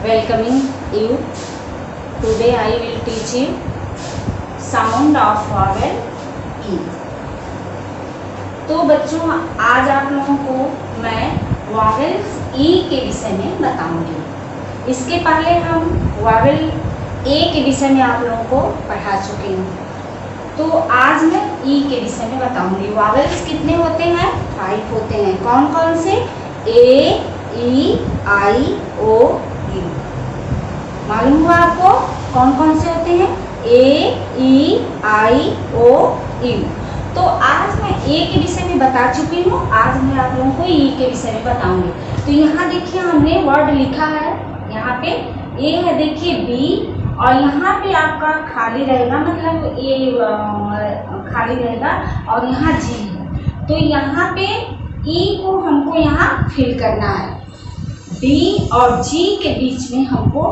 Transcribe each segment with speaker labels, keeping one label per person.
Speaker 1: welcoming you. Today I will teach you sound of vowel E. तो बच्चों आज आप लोगों को मैं वॉवेल्स E के विषय में बताऊंगी। इसके पहले हम वॉवेल A के विषय में आप लोगों को पढ़ा चुके हैं। तो आज मैं E के विषय में बताऊंगी। वॉवेल्स कितने होते हैं? 5 होते हैं। कौन कौन से? A, E, I, O, U। मालूम हुआ आपको कौन कौन से होते हैं? A, E, I, O, U। तो आज मैं A के विषय में बता चुकी हूँ। आज मैं आप लोगों को E के विषय में बताऊंगी। तो यहाँ देखिए हमने वर्ड लिखा है। यहाँ पे A है, देखिए B, और यहाँ पे आपका खाली रहेगा, मतलब A खाली रहेगा, और यहाँ G है। तो यहाँ पे E को हमको यहाँ फिल करना है। B और G के बीच में हमको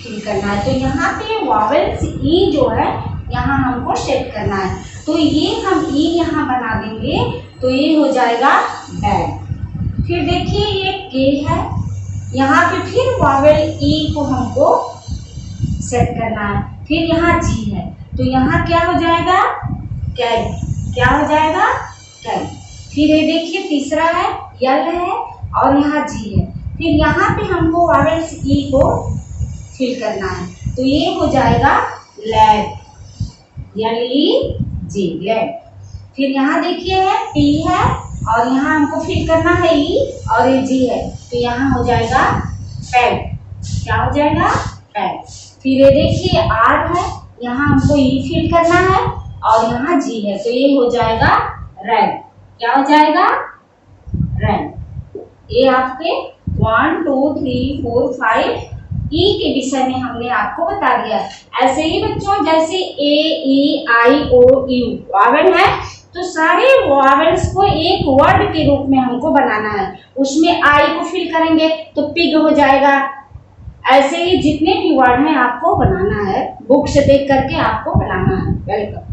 Speaker 1: फिल करना है। तो यहाँ पे वॉवेल्स E जो है यहाँ हमको सेट करना है। तो ये हम E यहाँ बना देंगे, तो ये हो जाएगा बैग। फिर देखिए ये K है, यहाँ पे फिर वॉवेल E को हमको सेट करना है। फिर यहाँ G है, तो यहाँ क्या हो जाएगा? कैट। क्या हो जाएगा? कैट। फिर ये देखिए तीसरा है, L है, और यहाँ G है। फिर यहाँ पे हमको वॉवेल्स E को फिल करना है, तो ये हो जाएगा लैग। L-E-G, lag. फिर यहाँ देखिए है P है, और यहाँ हमको फिल करना है E, और ये G है, तो यहाँ हो जाएगा पैड। क्या हो जाएगा? पैड। फिर ये देखिए R है, यहाँ हमको E फिल करना है, और यहाँ G है, तो ये हो जाएगा रैग। क्या हो जाएगा? रैग। ये आपके 1, 2, 3, 4, 5 E के विषय में हमने आपको बता दिया। ऐसे ही बच्चों जैसे A, E, I, O, U vowel है, तो सारे वॉवेल्स को एक वर्ड के रूप में हमको बनाना है। उसमें I को फिल करेंगे तो पिग हो जाएगा। ऐसे ही जितने भी वर्ड हैं आपको बनाना है, बुक से देख करके आपको बनाना है। वेलकम।